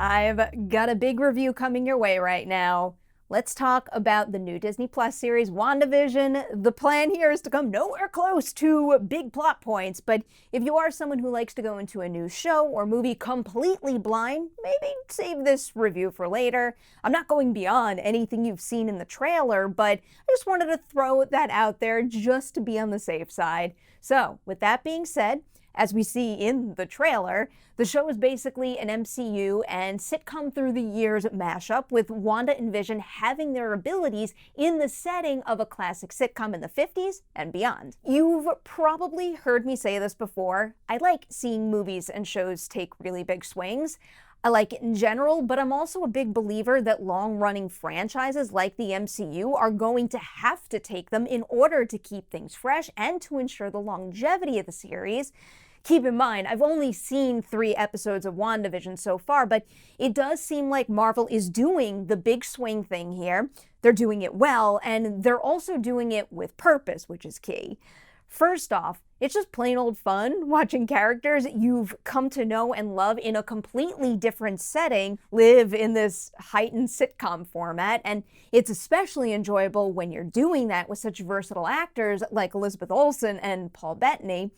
I've got a big review coming your way right now. Let's talk about the new Disney Plus series, WandaVision. The plan here is to come nowhere close to big plot points, but if you are someone who likes to go into a new show or movie completely blind, maybe save this review for later. I'm not going beyond anything you've seen in the trailer, but I just wanted to throw that out there just to be on the safe side. So, with that being said, as we see in the trailer, the show is basically an MCU and sitcom through the years mashup, with Wanda and Vision having their abilities in the setting of a classic sitcom in the 50s and beyond. You've probably heard me say this before. I like seeing movies and shows take really big swings. I like it in general, but I'm also a big believer that long-running franchises like the MCU are going to have to take them in order to keep things fresh and to ensure the longevity of the series. Keep in mind, I've only seen 3 episodes of WandaVision so far, but it does seem like Marvel is doing the big swing thing here. They're doing it well, and they're also doing it with purpose, which is key. First off, it's just plain old fun watching characters you've come to know and love in a completely different setting live in this heightened sitcom format, and it's especially enjoyable when you're doing that with such versatile actors like Elizabeth Olsen and Bettany.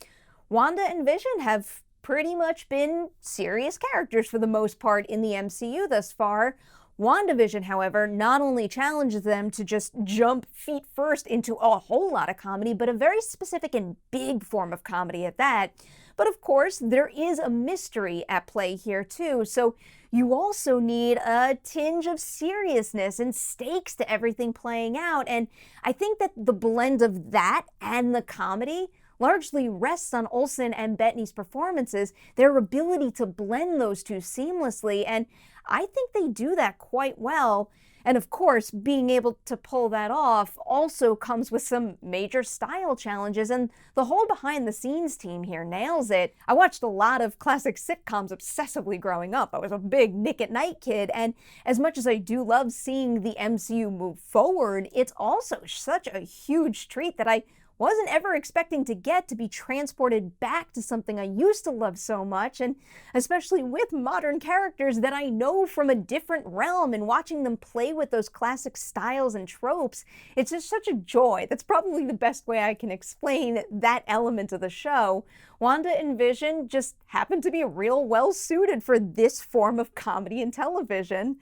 Wanda and Vision have pretty much been serious characters for the most part in the MCU thus far. WandaVision, however, not only challenges them to just jump feet first into a whole lot of comedy, but a very specific and big form of comedy at that. But of course, there is a mystery at play here too, so you also need a tinge of seriousness and stakes to everything playing out, and I think that the blend of that and the comedy largely rests on Olsen and Bettany's performances, their ability to blend those two seamlessly, and I think they do that quite well. And of course, being able to pull that off also comes with some major style challenges, and the whole behind-the-scenes team here nails it. I watched a lot of classic sitcoms obsessively growing up. I was a big Nick at Night kid, and as much as I do love seeing the MCU move forward, it's also such a huge treat that I wasn't ever expecting to get to be transported back to something I used to love so much, and especially with modern characters that I know from a different realm, and watching them play with those classic styles and tropes. It's just such a joy. That's probably the best way I can explain that element of the show. Wanda and Vision just happen to be real well suited for this form of comedy and television.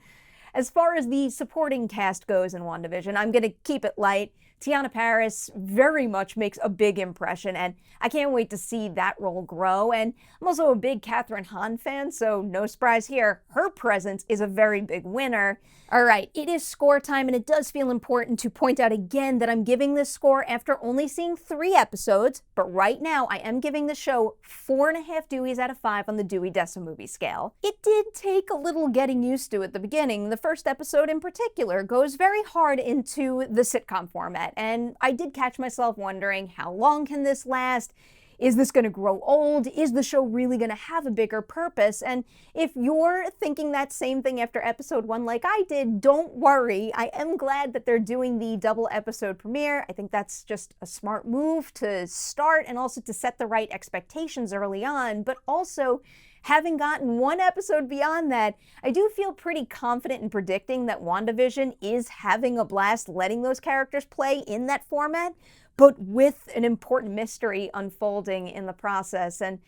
As far as the supporting cast goes in WandaVision, I'm going to keep it light. Teyonah Parris very much makes a big impression, and I can't wait to see that role grow. And I'm also a big Kathryn Hahn fan, so no surprise here. Her presence is a very big winner. All right, it is score time, and it does feel important to point out again that I'm giving this score after only seeing 3 episodes, but right now I am giving the show 4.5 Deweys out of 5 on the Dewey Decimal Movie scale. It did take a little getting used to at the beginning. The first episode in particular goes very hard into the sitcom format, and I did catch myself wondering, how long can this last? Is this going to grow old? Is the show really going to have a bigger purpose? And if you're thinking that same thing after episode 1 like I did, don't worry. I am glad that they're doing the double episode premiere. I think that's just a smart move to start and also to set the right expectations early on. But also, having gotten 1 episode beyond that, I do feel pretty confident in predicting that WandaVision is having a blast letting those characters play in that format, but with an important mystery unfolding in the process. And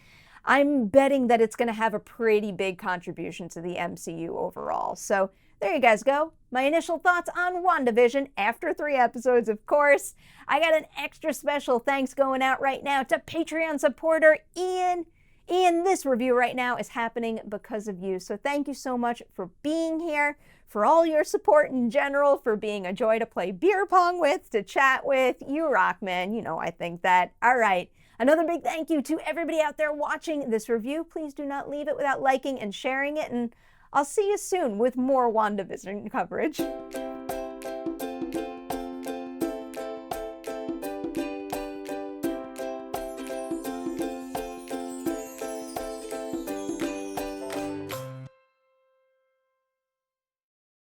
I'm betting that it's going to have a pretty big contribution to the MCU overall. So there you guys go. My initial thoughts on WandaVision after 3 episodes, of course. I got an extra special thanks going out right now to Patreon supporter Ian. Ian, this review right now is happening because of you, so thank you so much for being here, for all your support in general, for being a joy to play beer pong with, to chat with. You rock, man. You know I think that. All right, another big thank you to everybody out there watching this review. Please do not leave it without liking and sharing it, and I'll see you soon with more WandaVision coverage.